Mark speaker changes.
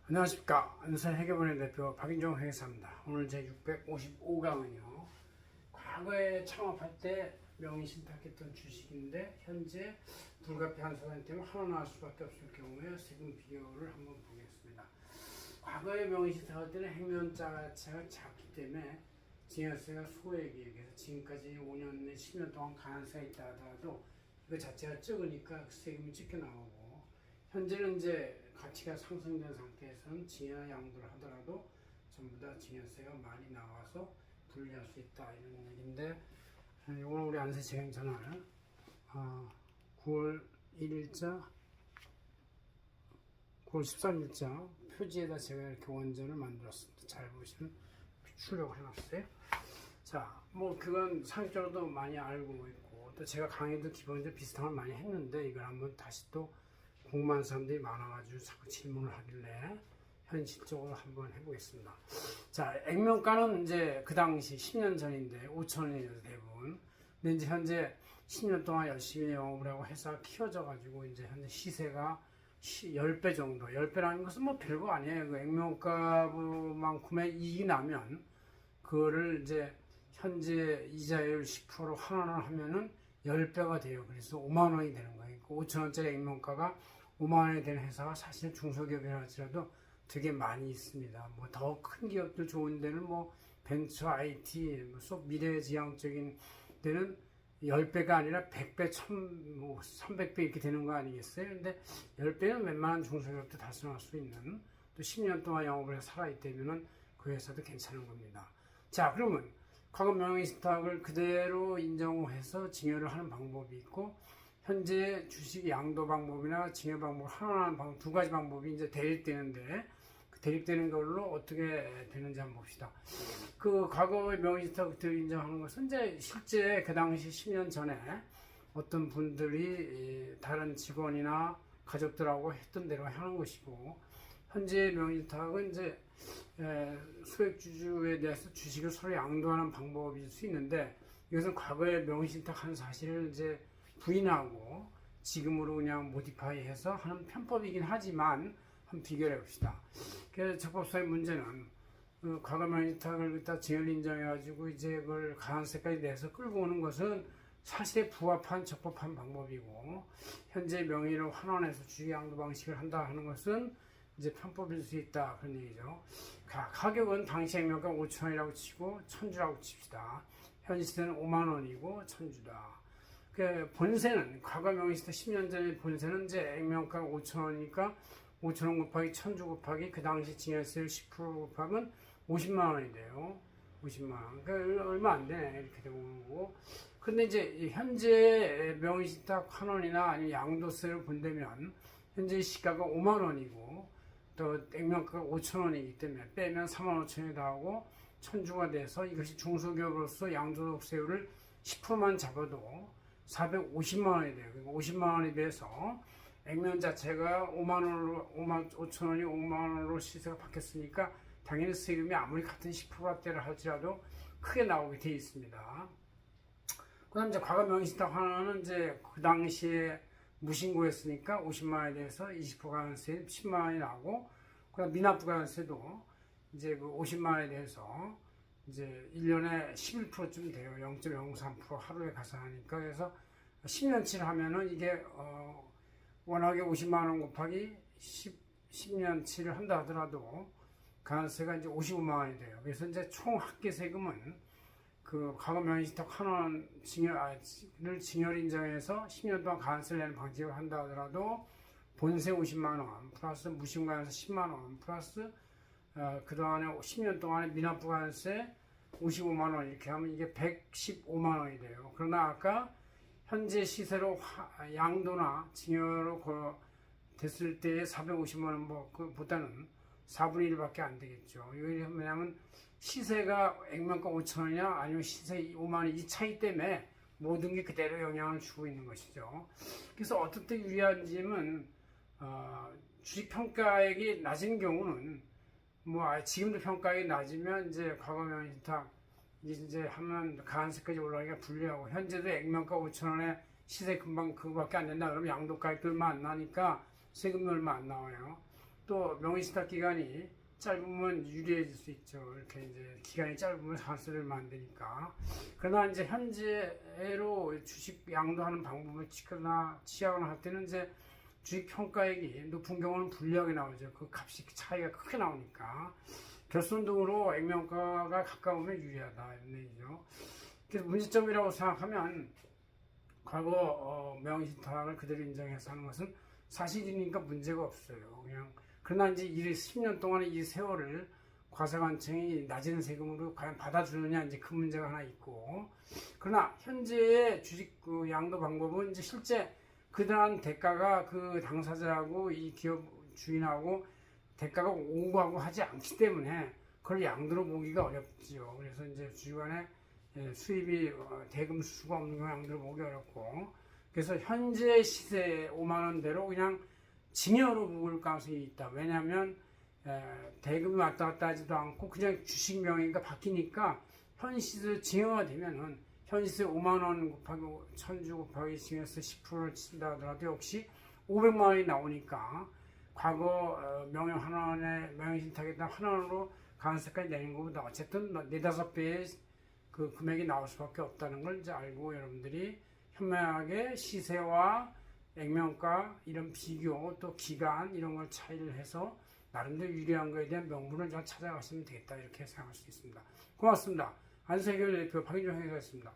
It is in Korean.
Speaker 1: 안녕하십니까. 안산회계본의 대표 박인종 회계사입니다. 오늘 제 655강은요. 과거에 창업할 때 명의신탁했던 주식인데 현재 불가피 한사단 때문에 하나 나올 수밖에 없을 경우에 세금 비교를 한번 보겠습니다. 과거에 명의신탁할 때는 행면자체가 작기 때문에 증여세가 소액이에요. 그래서 지금까지 5년 내 10년 동안 가난세가 있다 하더라도 이거 자체가 적으니까 세금이 적게 나오고, 현재는 이제 가치가 상승된 상태에서는 증여 양도를 하더라도 전부 다 증여세가 많이 나와서 분리할 수 있다, 이런 얘기인데, 오늘 우리 안세채경 전화를 9월 1일자 9월 13일자 표지에다 제가 이렇게 원전을 만들었습니다. 잘 보시면 출력을 해놨어요. 자, 뭐 그건 상식적으로도 많이 알고 있고, 또 제가 강의도 기본적으로 비슷한 걸 많이 했는데, 이걸 한번 다시 또 궁금한 사람들이 많아가지고 자꾸 질문을 하길래 현실적으로 한번 해보겠습니다. 자, 액면가는 이제 그 당시 10년 전인데 5,000원이어서 대부분. 근데 이제 현재 10년 동안 열심히 영업을 하고 회사가 키워져가지고 이제 현재 시세가 10배 정도. 10배라는 것은 뭐 별거 아니에요. 그 액면가만큼의 이익이 나면 그거를 이제 현재 이자율 10% 환원을 하면은 10배가 돼요. 그래서 5만 원이 되는 거예요. 5,000원짜리 액면가가 5만 원이 되는 회사가 사실 중소기업이라 할지라도 되게 많이 있습니다. 뭐 더 큰 기업들 좋은 데는 뭐 벤처, IT, 속 미래지향적인 데는 10배가 아니라 100배, 300배 이렇게 되는 거 아니겠어요? 근데 10배는 웬만한 중소기업도 달성할 수 있는, 또 10년 동안 영업을 해서 살아있다면 그 회사도 괜찮은 겁니다. 자, 그러면 과거 명의신탁을 그대로 인정해서 증여를 하는 방법이 있고, 현재 주식 양도 방법이나 증여 방법, 하나하나 방법, 두 가지 방법이 이제 대립되는데, 그 대립되는 걸로 어떻게 되는지 한번 봅시다. 그 과거의 명의신탁을 인정하는 것은 이제 실제 그 당시 10년 전에 어떤 분들이 다른 직원이나 가족들하고 했던 대로 하는 것이고, 현재 명의신탁은 이제 소액주주에 대해서 주식을 서로 양도하는 방법일 수 있는데, 이것은 과거에 명의신탁한 사실을 이제 부인하고 지금으로 그냥 모디파이해서 하는 편법이긴 하지만 한번 비교를 해봅시다. 그래서 적법사의 문제는 과거 명의신탁을 갖다 증여를 인정해가지고 이제 그걸 가산세까지 내서 끌고 오는 것은 사실에 부합한 적법한 방법이고, 현재 명의를 환원해서 주식 양도 방식을 한다 하는 것은 이제 편법일 수 있다, 그런 얘기죠. 가격은 당시 액면가 5,000원이라고 치고 1,000주라고 칩시다. 현 시세는 5만 원이고 1,000주다. 그 본세는 과거 명의신탁 10년 전의 본세는 이제 액면가가 5,000원이니까 5,000원 곱하기 1,000주 곱하기 그 당시 증여세율 10% 곱하면 50만 원이 돼요. 50만 원. 그러니까 얼마 안 되네, 이렇게 되고 오는 거고. 근데 이제 현재 명의신탁 환원이나 아니면 양도세를 본다면 현재 시가가 5만 원이고 또 액면가가 5,000원이기 때문에 빼면 4만 5천원이 나오고 1,000주가 돼서 이것이 중소기업으로서 양도세율을 10%만 잡아도 450만 원이 돼요. 그러니까 50만 원에 비해서 액면 자체가 5만 원으로 5만 5천 원이 5만 원으로 시세가 바뀌었으니까 당연히 세금이 아무리 같은 10%대를 할지라도 크게 나오게 되어 있습니다. 그다음 이제 과거 명의신탁 하나는 이제 그 당시에 무신고였으니까 50만 원에 대해서 20% 가산세 10만 원이 나오고, 그다음 미납부 가산세도 이제 그 50만 원에 대해서 이제 1년에 11%쯤 돼요. 0.03% 하루에 가산하니까. 그래서 10년치를 하면은 이게 워낙에 50만 원 곱하기 10년치를 한다 하더라도 가산세가 이제 55만 원이 돼요. 그래서 이제 총 합계 세금은 그 과거 명의신탁 환원 증여를 증여를 인정해서 10년 동안 가산세를 내는 방식을 한다 하더라도 본세 50만 원 플러스 무신고가산세 10만 원 플러스 그동안에 10년 동안에 미납부 가산세 55만 원 이렇게 하면 이게 115만 원이 돼요. 그러나 아까 현재 시세로 양도나 증여로 됐을 때의 450만 원 보다는 4분의 1밖에 안 되겠죠. 이게 뭐냐면 시세가 액면가 5,000원이냐 아니면 시세 5만 원 이 차이 때문에 모든 게 그대로 영향을 주고 있는 것이죠. 그래서 어떨 때 유리한지는 주식 평가액이 낮은 경우는 뭐 지금도 평가액이 낮으면 이제 과거 명의신탁 이제 하면 가산세까지 올라가기가 불리하고, 현재도 액면가 5,000원에 시세 금방 그거밖에 안 된다 그러면 양도가액도 얼마 안 나니까 세금이 얼마 안 나와요. 또 명의신탁 기간이 짧으면 유리해질 수 있죠. 이렇게 이제 기간이 짧으면 상수를 만드니까. 그러나 이제 현재로 주식 양도하는 방법을 취하거나 할 때는 이제 주식 평가액이 높은 경우는 불리하게 나오죠. 그 값이 차이가 크게 나오니까. 결손 등으로 액면가가 가까우면 유리하다 이런 얘기죠. 그래서 문제점이라고 생각하면 과거 명의신탁을 그대로 인정해서 하는 것은 사실이니까 문제가 없어요. 그냥 그러나 이제 10년 동안의 이 세월을 과세관청이 낮은 세금으로 과연 받아주느냐 이제 그 문제가 하나 있고, 그러나 현재의 주식 그 양도 방법은 이제 실제 그러한 대가가 그 당사자하고 이 기업 주인하고 대가가 오고 가고 하지 않기 때문에 그걸 양도로 보기가 어렵지요. 그래서 이제 주간에 수입이 대금 수가 없는 걸 양도로 보기 어렵고, 그래서 현재 시세 5만 원대로 그냥 증여로 볼 가능성이 있다. 왜냐하면 대금이 왔다 갔다 하지도 않고 그냥 주식 명의가 바뀌니까 현 시세 증여가 되면은 현 시세 5만 원 곱하기 1000주 곱하기 증여세 10%를 친다 하더라도 역시 500만 원이 나오니까 과거 명의 한 원에 명의신탁에다 한 원으로 가능성까지 내는 것보다 어쨌든 4-5배의 그 금액이 나올 수밖에 없다는 걸 이제 알고 여러분들이 현명하게 시세와 액면가 이런 비교 또 기간 이런 걸 차이를 해서 나름대로 유리한 거에 대한 명분을 잘 찾아가시면 되겠다 이렇게 생각할 수 있습니다. 고맙습니다. 안세결 대표 박인종 회장이었습니다.